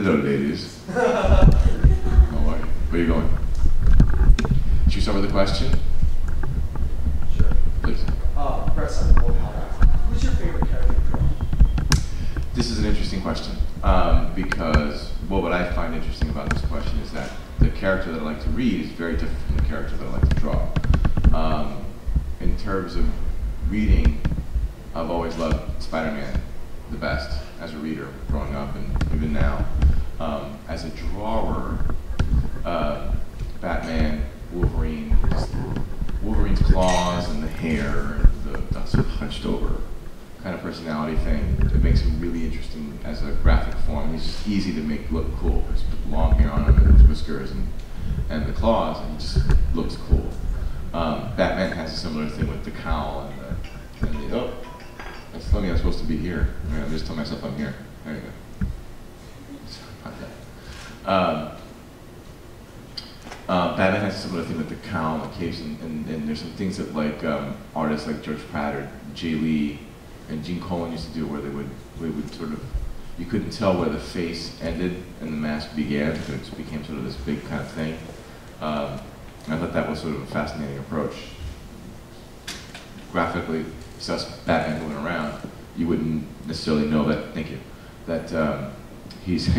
Hello, ladies. How are you? Where are you going? Should we start with a question? Sure. Please. Who's your favorite character to draw? This is an interesting question because, well, what I find interesting about this question is that the character that I like to read is very different from the character that I like to draw. In terms of reading, I've always loved Spider-Man the best as a reader, growing up and even now. As a drawer, Batman, Wolverine, Wolverine's claws and the hair, the sort of hunched over kind of personality thing, it makes him really interesting as a graphic form. He's just easy to make look cool. There's long hair on him and his whiskers and the claws, and he just looks cool. Batman has a similar thing with the cowl and the oh, that's funny, I'm supposed to be here. I just tell myself I'm here. There you go. Sorry about that. Batman has a similar thing with the cowl and the capes, and there's some things that like artists like George Pratt or Jay Lee and Gene Colan used to do where they would sort of, you couldn't tell where the face ended and the mask began, because it just became sort of this big kind of thing. I thought that was sort of a fascinating approach. Graphically, just Batman moving around, you wouldn't necessarily know that, thank you, that he's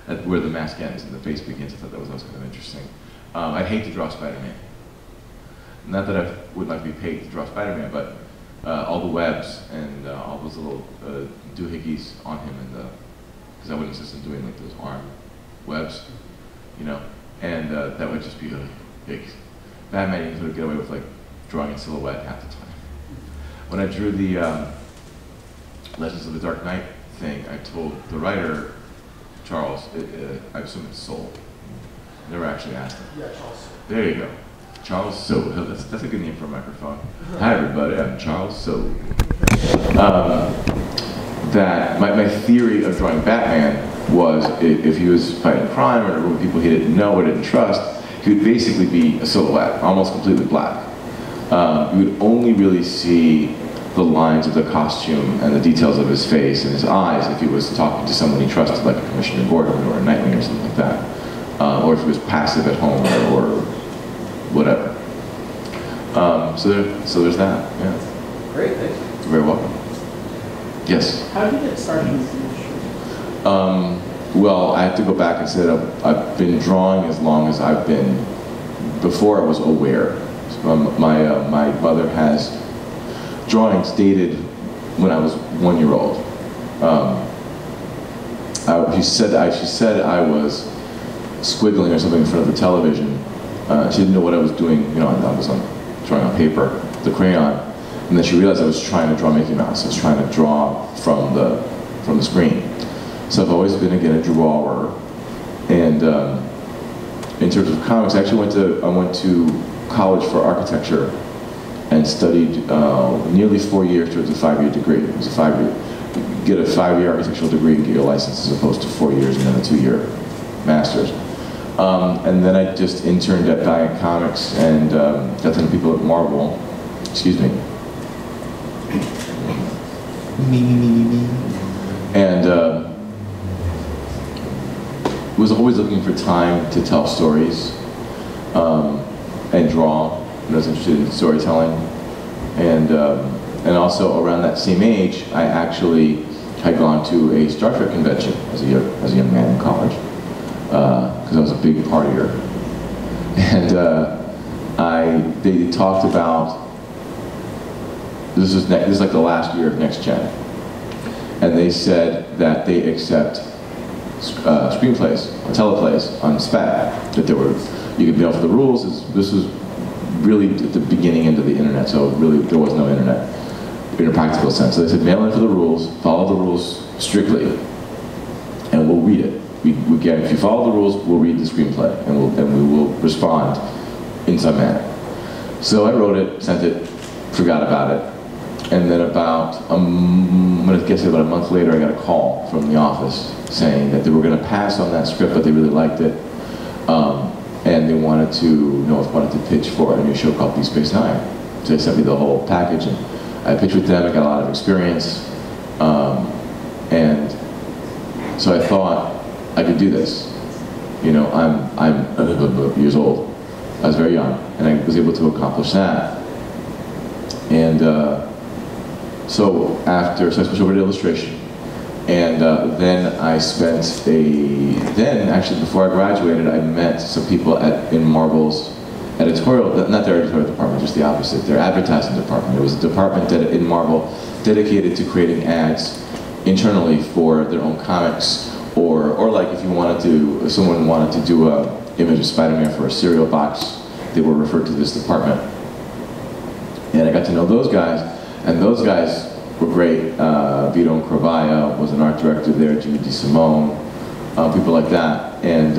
at where the mask ends and the face begins. I thought that was also kind of interesting. I'd hate to draw Spider-Man. Not that I would like to be paid to draw Spider-Man, but all the webs and all those little doohickeys on him, and because I would insist on doing like those arm webs, you know, and that would just be really big. Batman, you can sort of get away with like drawing in silhouette half the time. When I drew the Legends of the Dark Knight thing, I told the writer, Charles, I assume it's Soule. Never actually asked him. Yeah, Charles Soule. There you go. Charles Soule. That's a good name for a microphone. Hi everybody, I'm Charles Soule. That my theory of drawing Batman was if he was fighting crime or with people he didn't know or didn't trust, he would basically be a silhouette, almost completely black. You would only really see the lines of the costume and the details of his face and his eyes if he was talking to someone he trusted, like a Commissioner Gordon or a Nightwing or something like that. Or if he was passive at home or whatever. So there's that, yeah. Great, thank you. You're very welcome. Yes? How did you get started in this industry? Well, I have to go back and say that I've been drawing as long as I've been, before I was aware. So my mother has drawings dated when I was 1 year old. She said I was squiggling or something in front of the television. She didn't know what I was doing. You know, I was drawing on paper, the crayon, and then she realized I was trying to draw Mickey Mouse. I was trying to draw from the screen. So I've always been again a drawer. And in terms of comics, I actually went to college for architecture and studied nearly 4 years towards a 5-year degree. It was a 5-year. You get a 5-year architectural degree and get your license as opposed to 4 years and then a 2-year master's. And then I just interned at Valiant Comics and got to know people at Marvel. Excuse me. Me. And was always looking for time to tell stories and draw. I was interested in storytelling, and also around that same age, I actually had gone to a Star Trek convention as a young man in college because I was a big partier, and they talked about this is like the last year of Next Gen, and they said that they accept screenplays, teleplays on spec, that you could mail for the rules. This was really at the beginning end of the internet, so really there was no internet in a practical sense. So they said mail in for the rules, follow the rules strictly, and we'll read it. If you follow the rules, we'll read the screenplay, and we will respond in some manner. So I wrote it, sent it, forgot about it, and then about I'm going to guess about a month later, I got a call from the office saying that they were going to pass on that script, but they really liked it. And they wanted to know if I wanted to pitch for a new show called Deep Space Nine. So they sent me the whole package, and I pitched with them. I got a lot of experience, and so I thought, I could do this. You know, I'm years old. I was very young, and I was able to accomplish that. And so I switched over to illustration. And then I then actually before I graduated, I met some people in Marvel's editorial, not their editorial department, just the opposite, their advertising department. It was a department in Marvel dedicated to creating ads internally for their own comics, or like if someone wanted to do a image of Spider-Man for a cereal box, they were referred to this department. And I got to know those guys, and those guys were great. Vito and Cravaya was an art director there, Jimmy DeSimone, people like that. And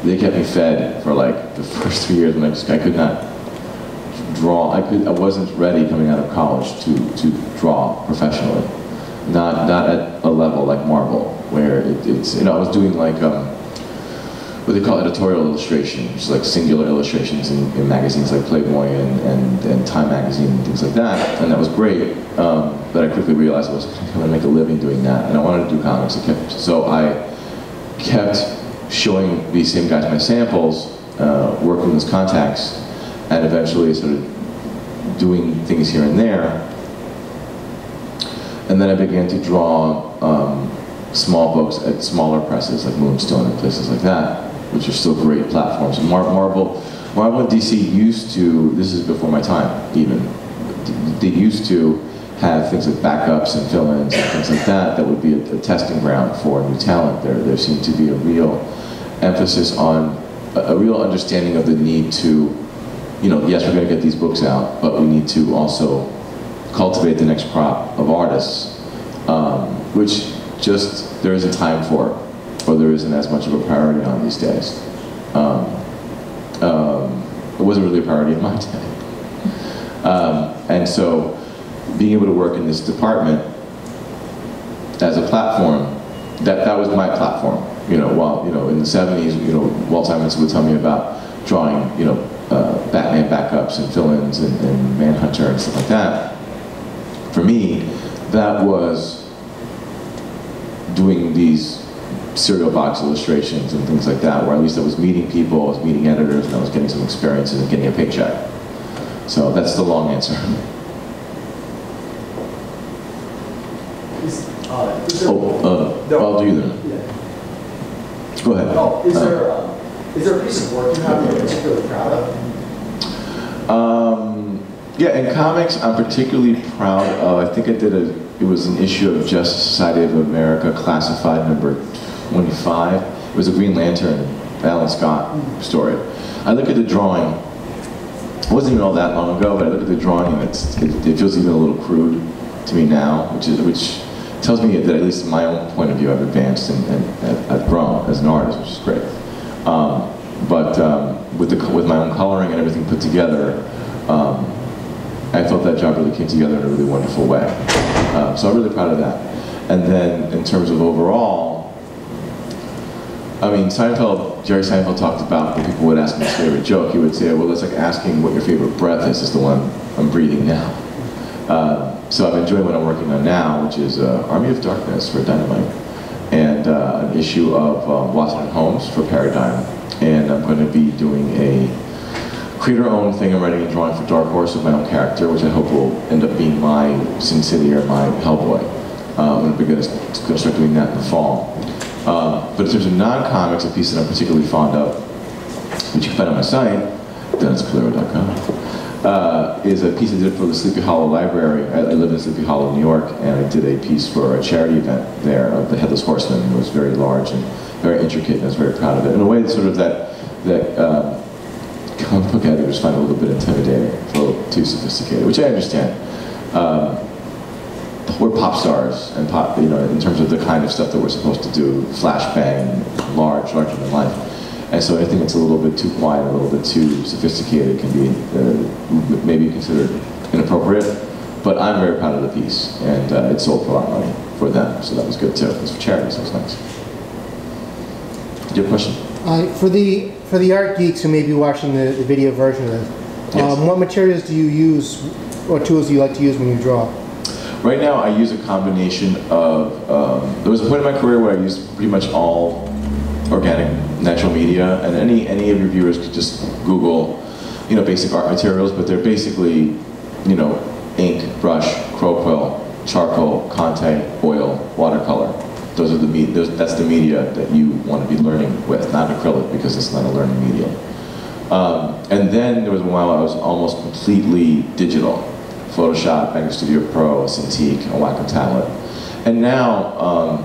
they kept me fed for like the first 3 years when I could not draw. I wasn't ready coming out of college to draw professionally. Not at a level like Marvel, where it's, you know, I was doing like, what they call editorial illustration, which is like singular illustrations in magazines like Playboy and Time magazine and things like that, and that was great. But I quickly realized I was going to make a living doing that, and I wanted to do comics. So I kept showing these same guys my samples, working with contacts, and eventually started doing things here and there. And then I began to draw small books at smaller presses like Moonstone and places like that, which are still great platforms. Marvel and DC used to, this is before my time even, they used to have things like backups and fill-ins and things like that would be a testing ground for new talent. There seemed to be a real emphasis on, a real understanding of the need to, you know, yes, we're going to get these books out, but we need to also cultivate the next crop of artists, which just there isn't time for, or there isn't as much of a priority on these days. It wasn't really a priority in my day. And so being able to work in this department as a platform, that was my platform. You know, while, you know, in the 70s, you know, Walt Simonson would tell me about drawing, you know, Batman backups and fill-ins and Manhunter and stuff like that. For me, that was doing these cereal box illustrations and things like that, where at least I was meeting people, I was meeting editors, and I was getting some experiences and getting a paycheck. So that's the long answer. I'll do that. Yeah. Go ahead. Oh, is there a piece of work you have that you're particularly proud of? Yeah, in comics, I'm particularly proud of, I think I did it was an issue of Justice Society of America, classified number 25. It was a Green Lantern, Alan Scott story. I look at the drawing, it wasn't even all that long ago, but I look at the drawing and it feels even a little crude to me now, which tells me that at least in my own point of view, I've advanced and I've grown as an artist, which is great. With my own coloring and everything put together, I thought that job really came together in a really wonderful way. So I'm really proud of that. And then in terms of overall, I mean, Jerry Seinfeld talked about when people would ask him his favorite joke, he would say, well, it's like asking what your favorite breath is the one I'm breathing now. So I'm enjoying what I'm working on now, which is Army of Darkness for Dynamite, and an issue of Watson and Holmes for Paradigm. And I'm going to be doing a creator-owned thing I'm writing and drawing for Dark Horse of my own character, which I hope will end up being my Sin City or my Hellboy. I'm going to start doing that in the fall. But in terms of non-comics, a piece that I'm particularly fond of, which you can find on my site, DennisCalero.com, is a piece I did for the Sleepy Hollow Library. I live in Sleepy Hollow, New York, and I did a piece for a charity event there of the Headless Horseman. It was very large and very intricate, and I was very proud of it. In a way, it's sort of that comic book editors find a little bit intimidating, a little too sophisticated, which I understand. We're pop stars, and pop, you know, in terms of the kind of stuff that we're supposed to do, flashbang, larger than life. And so anything that's a little bit too quiet, a little bit too sophisticated can be maybe considered inappropriate. But I'm very proud of the piece, and it sold for a lot of money for them, so that was good too. It was for charity, so it was nice. Do you have a question? For the art geeks who may be watching the video version of this, yes. What materials do you use, or tools do you like to use when you draw? Right now, I use a combination of, there was a point in my career where I used pretty much all organic natural media, and any of your viewers could just Google, basic art materials, but they're basically, ink, brush, crow quill, charcoal, Conte, oil, watercolor. Those are that's the media that you want to be learning with, not acrylic, because it's not a learning medium. And then there was a while I was almost completely digital. Photoshop, Magnum Studio Pro, a Cintiq, a Wacom tablet. And now,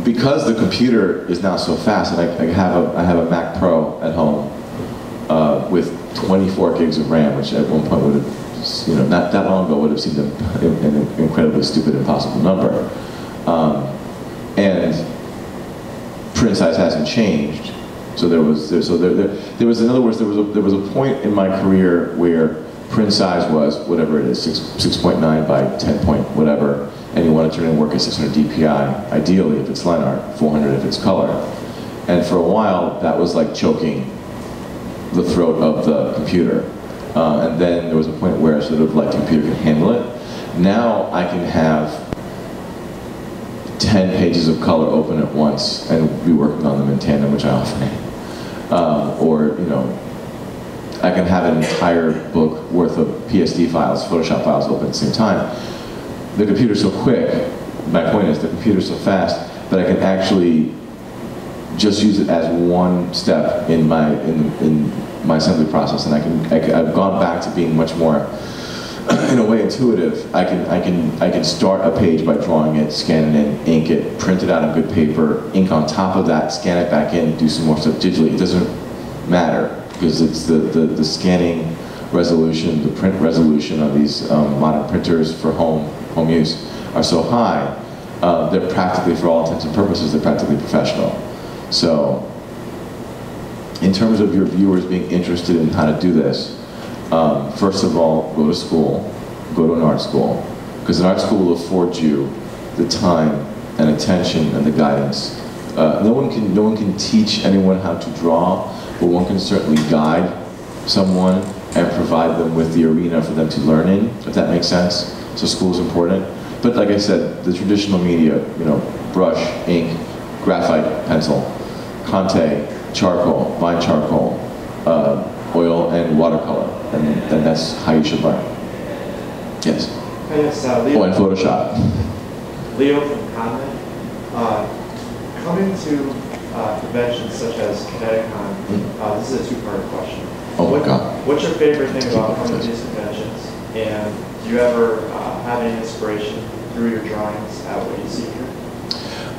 because the computer is now so fast, and I have a Mac Pro at home with 24 gigs of RAM, which at one point would have, not that long ago would have seemed an incredibly stupid, impossible number. And print size hasn't changed. So there was, in other words, there was a point in my career where print size was whatever it is, 6.9 by 10 point whatever, and you want to turn in work at 600 DPI, ideally if it's line art, 400 if it's color. And for a while, that was like choking the throat of the computer. And then there was a point where sort of like the computer can handle it. Now I can have 10 pages of color open at once and be working on them in tandem, which I often am. Or, I can have an entire book worth of PSD files, Photoshop files open at the same time. The computer's so quick, my point is the computer's so fast that I can actually just use it as one step in my assembly process, and I've gone back to being much more, in a way, intuitive. I can start a page by drawing it, scan it in, ink it, print it out on good paper, ink on top of that, scan it back in, do some more stuff digitally. It doesn't matter, because it's the scanning resolution, the print resolution of these modern printers for home use are so high. They're practically, for all intents and purposes, they're practically professional. So, in terms of your viewers being interested in how to do this, first of all, go to school, go to an art school, because an art school will afford you the time and attention and the guidance. No one can teach anyone how to draw, but one can certainly guide someone and provide them with the arena for them to learn in, if that makes sense. So school is important. But like I said, the traditional media, brush, ink, graphite pencil, Conte, charcoal, vine charcoal, oil, and watercolor. And then that's how you should learn. Yes? Yes, Leo. Oh, and Photoshop. Leo from Conley. Coming to conventions such as ConnectiCon, this is a two-part question. Oh my God. What's your favorite thing about coming to these conventions? And do you ever have any inspiration through your drawings at what you see here?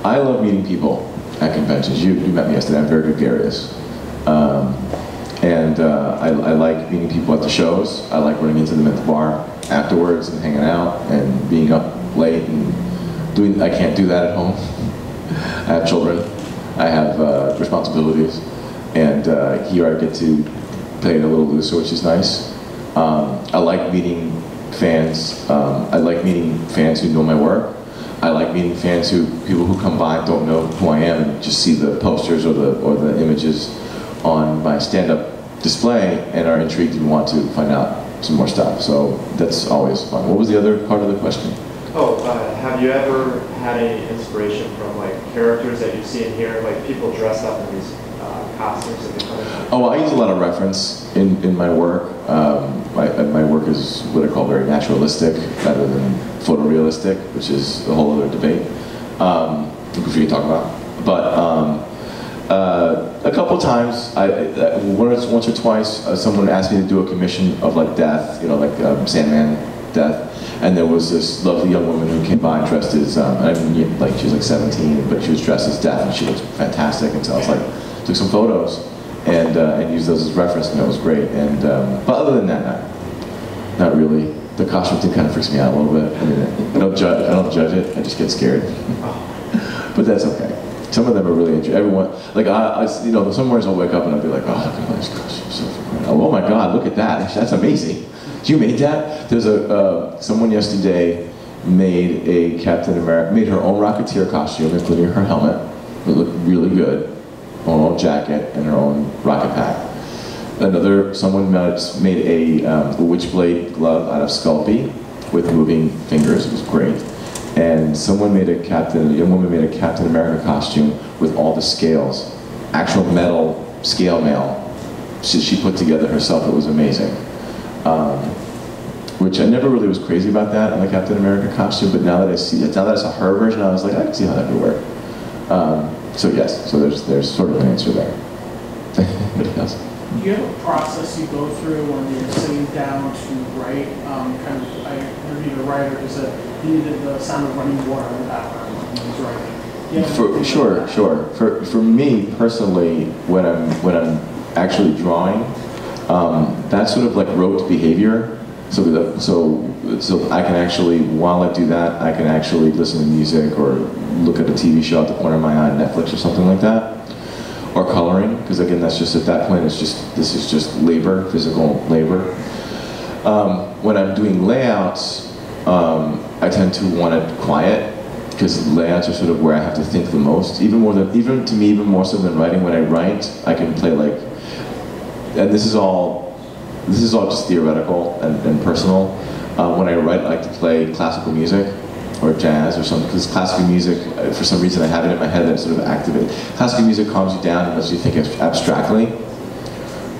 I love meeting people at conventions. You met me yesterday. I'm very gregarious. I like meeting people at the shows. I like running into them at the bar afterwards and hanging out and being up late and doing. I can't do that at home. I have children. I have responsibilities. And here I get to play it a little looser, which is nice. I like meeting fans. I like meeting fans who know my work. I like meeting people who come by and don't know who I am and just see the posters or the images on my stand-up display and are intrigued and want to find out some more stuff. So that's always fun. What was the other part of the question? Oh, have you ever had any inspiration from like characters that you see in here, like people dressed up in these costumes that they come in? Oh, well, I use a lot of reference in my work. My work is what I call very naturalistic rather than photorealistic, which is a whole other debate, which we can talk about. But a couple times, once or twice, someone asked me to do a commission of like death, like Sandman death, and there was this lovely young woman who came by dressed as, like she was like 17, but she was dressed as death, and she looked fantastic, and so I was like, took some photos and used those as reference, and that was great. And but other than that, not really. The costume thing kind of freaks me out a little bit. I mean, I don't judge it. I just get scared. But that's okay. Some of them are really interesting. Everyone, like some mornings I'll wake up and I'll be like, oh, look at all these costumes. Oh my God, look at that. That's amazing. You made that? There's someone yesterday made a Captain America, made her own Rocketeer costume, including her helmet. It looked really good. Her own jacket and her own rocket pack. Someone made a Witchblade glove out of Sculpey with moving fingers. It was great. And a young woman made a Captain America costume with all the scales, actual metal scale mail. She put together herself. It was amazing. Which I never really was crazy about that in the Captain America costume, but now that I saw her version, I was like, I can see how that could work. So yes, so there's sort of an answer there. Yes. Do you have a process you go through when you're sitting down to write? I interviewed a writer who said he needed the sound of running water in the background when he was writing. Sure. For me personally, when I'm actually drawing, that's sort of like rote behavior. So I can actually, while I do that, I can actually listen to music or look at a TV show at the corner of my eye, Netflix or something like that. Or coloring, because again, that's just, at that point, this is just labor, physical labor. When I'm doing layouts, I tend to want it quiet, because layouts are sort of where I have to think the most. Even more so than writing. When I write, I can play like, and this is all just theoretical and personal. When I write, I like to play classical music or jazz or something, because classical music, for some reason I have it in my head that sort of activates. Classical music calms you down and lets you think abstractly.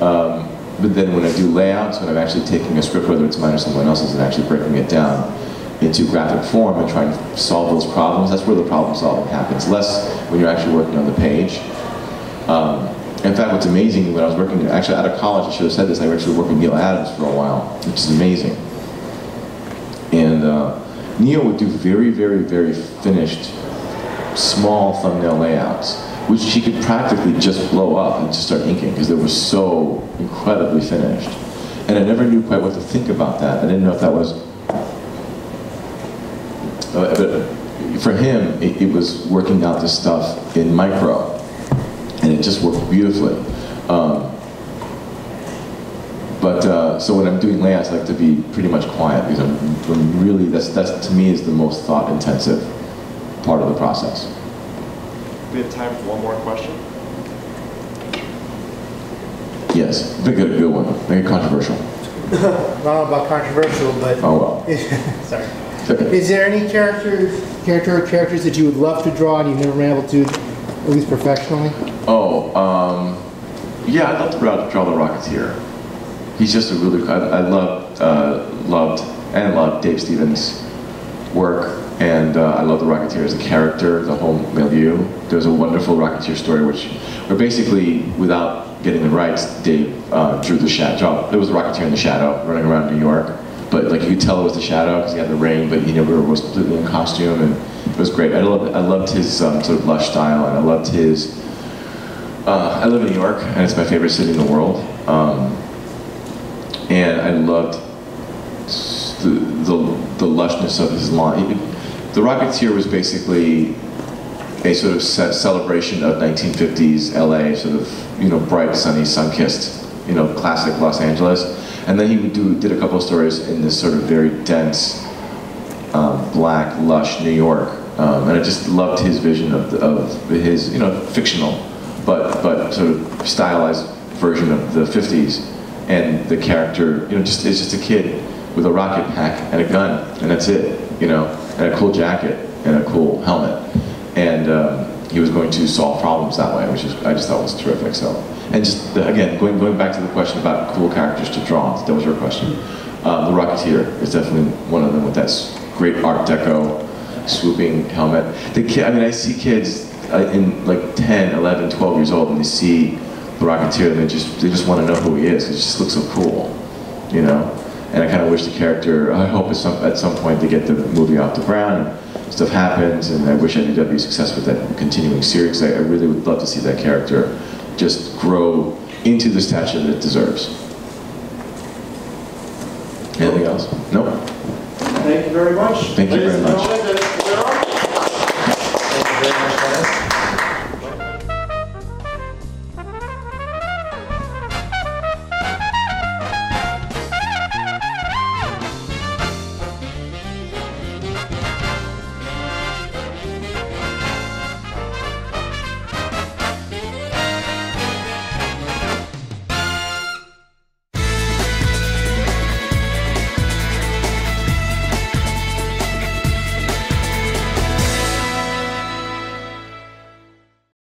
But then when I do layouts, when I'm actually taking a script, whether it's mine or someone else's, and actually breaking it down into graphic form and trying to solve those problems, that's where the problem solving happens. Less when you're actually working on the page. In fact, what's amazing, when I was working, actually out of college, I should have said this, I was actually working with Neil Adams for a while, which is amazing. And Neil would do very, very, very finished, small thumbnail layouts, which he could practically just blow up and just start inking, because they were so incredibly finished. And I never knew quite what to think about that. I didn't know if that was, but for him, it was working out this stuff in micro, and it just worked beautifully. So when I'm doing layouts, I like to be pretty much quiet, because I'm really, that's to me is the most thought-intensive part of the process. We have time for one more question. Yes, make it a good one, make it controversial. I don't know about controversial, but... Oh well. Sorry. Okay. Is there any characters that you would love to draw and you've never been able to, at least professionally? Oh, yeah, I'd love to draw the Rocketeer. He's just a really, I loved Dave Stevens' work, and I love the Rocketeer as a character, the whole milieu. There's a wonderful Rocketeer story where basically, without getting the rights, Dave drew the shadow. It was the Rocketeer in the shadow, running around New York. But like you could tell it was the shadow because he had the ring, but he never was completely in costume, and it was great. I loved his sort of lush style, and I loved his. I live in New York, and it's my favorite city in the world. And I loved the lushness of his line. The Rocketeer was basically a sort of celebration of 1950s LA, sort of, bright, sunny, sun-kissed, classic Los Angeles. And then he did a couple of stories in this sort of very dense, black, lush New York. And I just loved his vision of his, fictional, but sort of stylized version of the 50s. And the character, it's just a kid with a rocket pack and a gun, and that's it, and a cool jacket and a cool helmet. And he was going to solve problems that way, which I just thought was terrific. So, and just again, going back to the question about cool characters to draw, that was your question. The Rocketeer is definitely one of them with that great Art Deco swooping helmet. I see kids in like 10, 11, 12 years old, and they see the Rocketeer, and they just want to know who he is, because he just looks so cool, And I kind of wish the character, I hope at some point they get the movie off the ground, and stuff happens, and I wish I knew that'd be a success with that continuing series. I really would love to see that character just grow into the stature that it deserves. Anything else? No? Thank you very much. Thank you very much. Ladies and gentlemen,